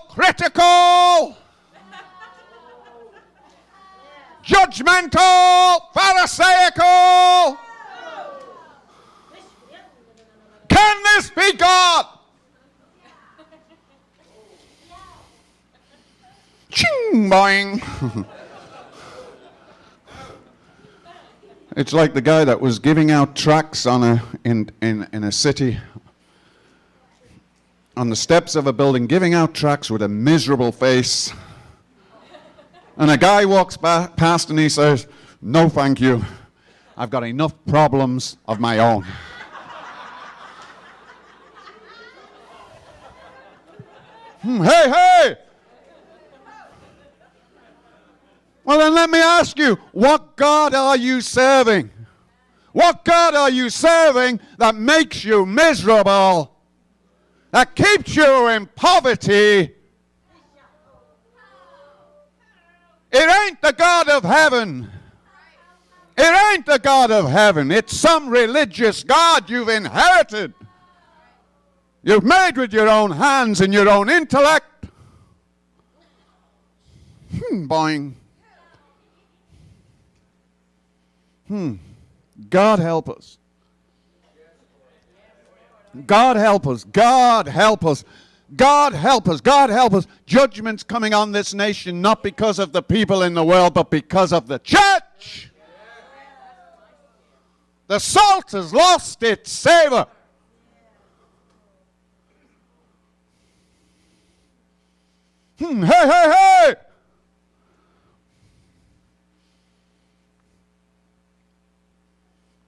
critical, judgmental, pharisaical. Can this be God? Ching, boing. It's like the guy that was giving out tracts in a city, on the steps of a building, giving out tracts with a miserable face. And a guy walks past and he says, "No, thank you. I've got enough problems of my own." Hey! Well, then let me ask you, what God are you serving? What God are you serving that makes you miserable, that keeps you in poverty? It ain't the God of heaven. It ain't the God of heaven. It's some religious God you've inherited. You've made with your own hands and your own intellect. Boing. God help us. God help us. God help us. God help us. God help us. Judgment's coming on this nation not because of the people in the world, but because of the church. The salt has lost its savor. Hey!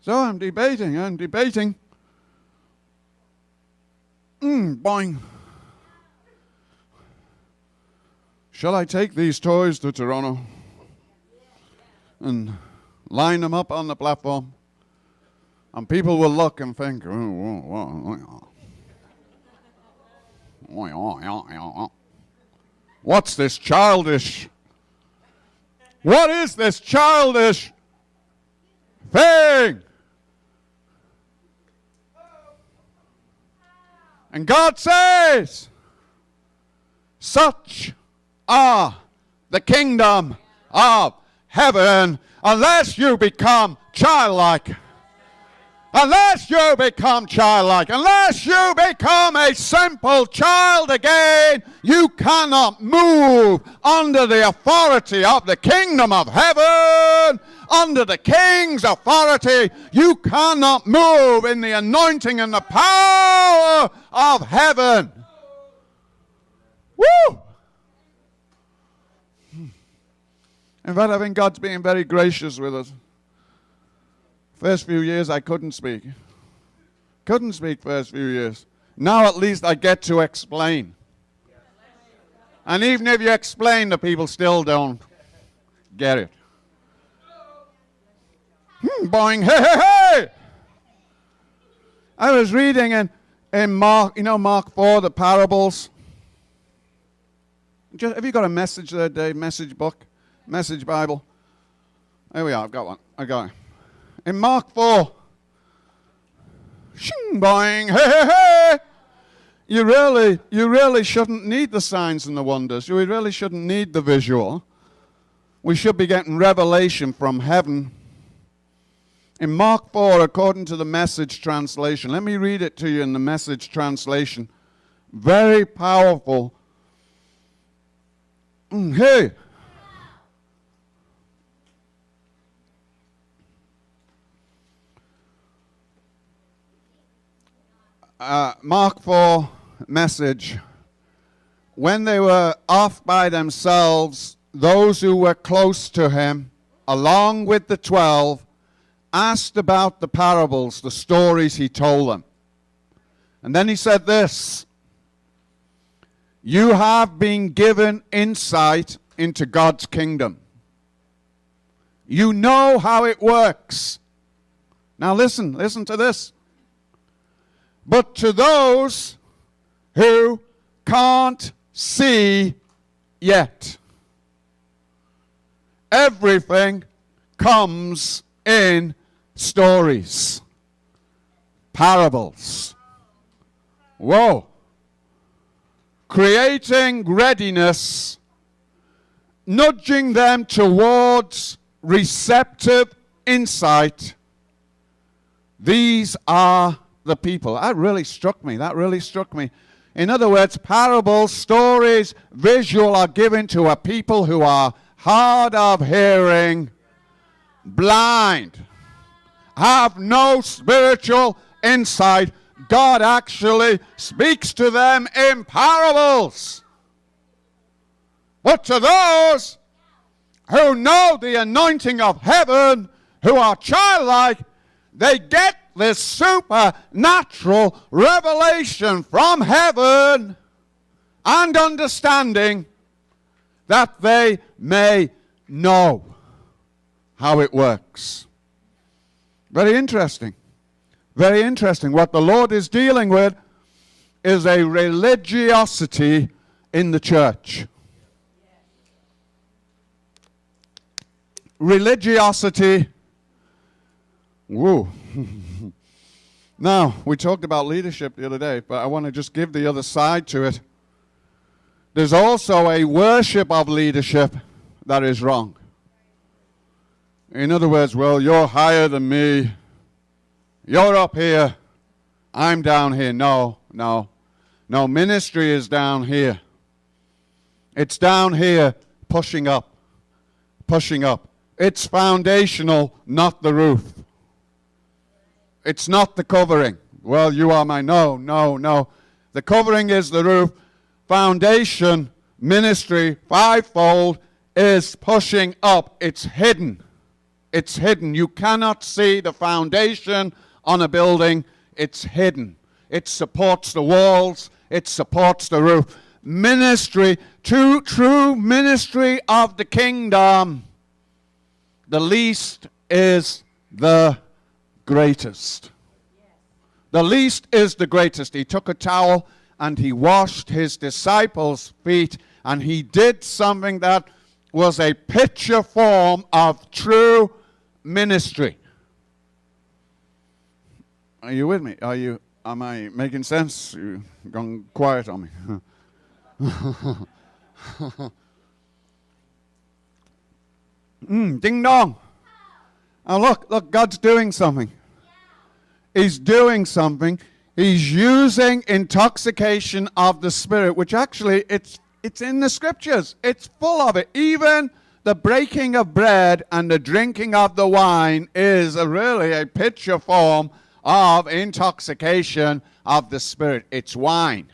So I'm debating. Boing. Shall I take these toys to Toronto and line them up on the platform? And people will look and think, what's this childish? What is this childish thing? And God says, such are the kingdom of heaven, unless you become childlike. Unless you become childlike, unless you become a simple child again, you cannot move under the authority of the kingdom of heaven. Under the king's authority, you cannot move in the anointing and the power of heaven. Woo! In fact, I think God's being very gracious with us. First few years, I couldn't speak. First few years. Now at least I get to explain. And even if you explain, the people still don't get it. Boing, hey! I was reading in Mark, Mark 4, the parables. Have you got a message there, Dave? Message book? Message Bible? There we are, I've got one. I got it. In Mark 4, shing, boing, hey! You really shouldn't need the signs and the wonders. You really shouldn't need the visual. We should be getting revelation from heaven. In Mark 4, according to the Message translation, let me read it to you in the Message translation. Very powerful. Hey! Mark 4, Message. When they were off by themselves, those who were close to him, along with the 12, asked about the parables, the stories he told them. And then he said this: you have been given insight into God's kingdom. You know how it works. Now listen to this. But to those who can't see yet, everything comes in stories, parables. Whoa. creating readiness, nudging them towards receptive insight. These are the people. That really struck me. In other words, parables, stories, visual are given to a people who are hard of hearing, blind, have no spiritual insight. God actually speaks to them in parables. But to those who know the anointing of heaven, who are childlike, they get this supernatural revelation from heaven and understanding that they may know how it works. Very interesting. Very interesting. What the Lord is dealing with is a religiosity in the church. Religiosity. Woo. Now, we talked about leadership the other day, but I want to just give the other side to it. There's also a worship of leadership that is wrong. In other words, well, you're higher than me. You're up here. I'm down here. No. Ministry is down here. It's down here, pushing up. It's foundational, not the roof. It's not the covering. Well, you are my... No. The covering is the roof. Foundation, ministry, fivefold, is pushing up. It's hidden. You cannot see the foundation on a building. It's hidden. It supports the walls. It supports the roof. Ministry, true ministry of the kingdom. The least is the greatest. The least is the greatest. He took a towel and he washed his disciples' feet, and he did something that was a picture form of true ministry. Are you with me? Am I making sense? You're gone quiet on me. Ding dong. Oh, look, God's doing something. He's doing something. He's using intoxication of the Spirit, which actually it's in the Scriptures. It's full of it. Even the breaking of bread and the drinking of the wine is really a picture form of intoxication of the Spirit. It's wine.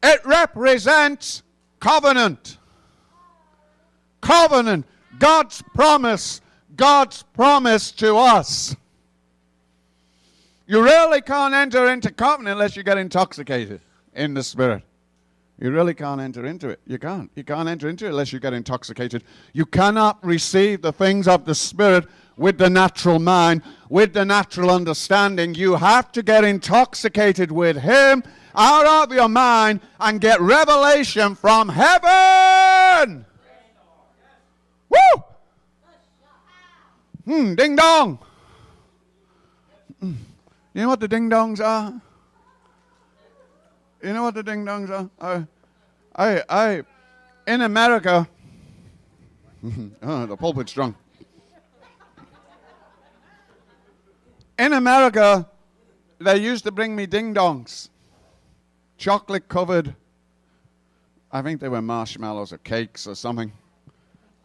It represents covenant. God's promise to us. You really can't enter into covenant unless you get intoxicated in the Spirit. You really can't enter into it. You can't enter into it unless you get intoxicated. You cannot receive the things of the Spirit with the natural mind, with the natural understanding. You have to get intoxicated with Him out of your mind and get revelation from heaven. Woo! Ding dong. You know what the ding dongs are? In America, the pulpit's drunk. In America, they used to bring me ding dongs, chocolate covered. I think they were marshmallows or cakes or something.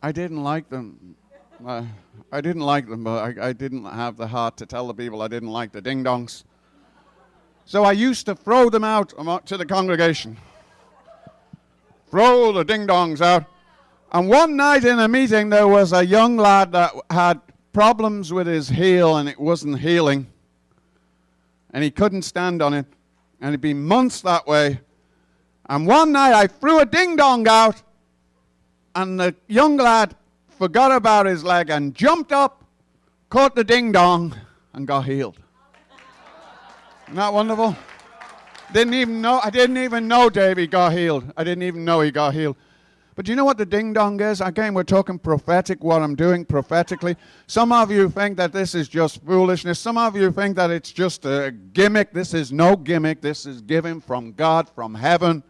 I didn't like them. But I didn't have the heart to tell the people I didn't like the ding dongs. So I used to throw them out to the congregation. Throw the ding dongs out. And one night in a meeting, there was a young lad that had problems with his heel and it wasn't healing. And he couldn't stand on it. And it'd been months that way. And one night I threw a ding dong out. And the young lad forgot about his leg and jumped up, caught the ding dong, and got healed. Isn't that wonderful? I didn't even know Davey got healed. I didn't even know he got healed. But do you know what the ding-dong is? Again, we're talking prophetic, what I'm doing prophetically. Some of you think that this is just foolishness. Some of you think that it's just a gimmick. This is no gimmick. This is given from God, from heaven.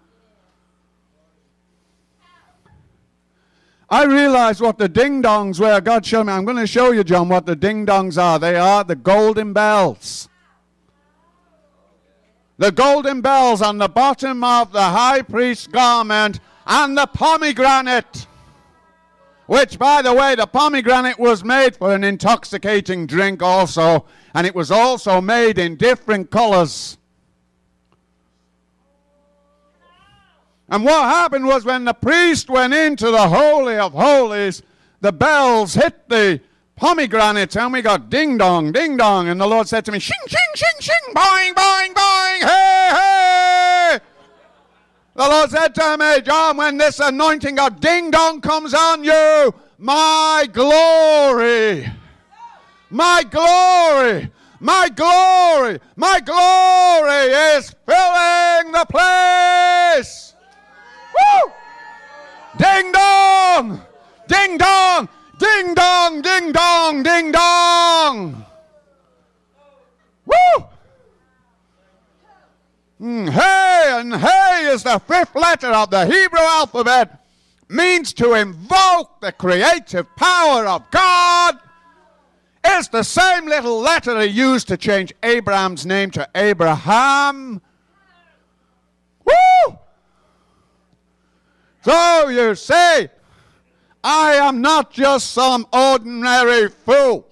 I realized what the ding-dongs were. God showed me. I'm going to show you, John, what the ding-dongs are. They are the golden bells. The golden bells on the bottom of the high priest's garment and the pomegranate. Which, by the way, the pomegranate was made for an intoxicating drink also. And it was also made in different colors. And what happened was when the priest went into the Holy of Holies, the bells hit the pomegranates, and we got ding dong, and the Lord said to me, shing, shing, shing, shing, boing, boing, boing, hey, hey. The Lord said to me, John, when this anointing of ding dong comes on you, my glory, my glory, my glory, my glory is filling the place. Woo! Ding dong! Ding dong! Ding dong! Ding dong! Ding dong! Woo! Hey, and hey is the fifth letter of the Hebrew alphabet. Means to invoke the creative power of God. It's the same little letter he used to change Abraham's name to Abraham. Woo! So you see, I am not just some ordinary fool.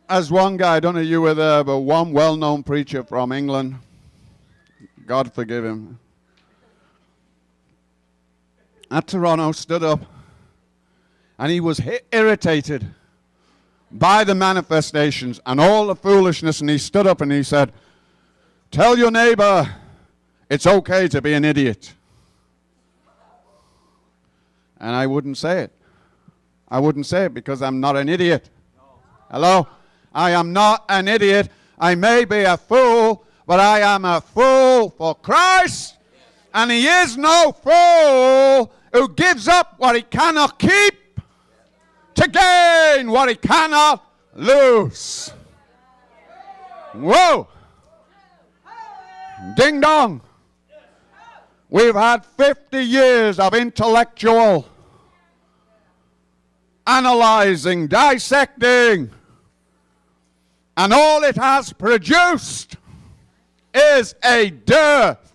As one guy, I don't know if you were there, but one well-known preacher from England, God forgive him, at Toronto stood up and he was irritated by the manifestations and all the foolishness, and he stood up and he said, tell your neighbor it's okay to be an idiot. And I wouldn't say it. I wouldn't say it because I'm not an idiot. Hello? I am not an idiot. I may be a fool, but I am a fool for Christ. And he is no fool who gives up what he cannot keep to gain what he cannot lose. Whoa! Ding dong! We've had 50 years of intellectual analyzing, dissecting, and all it has produced is a dearth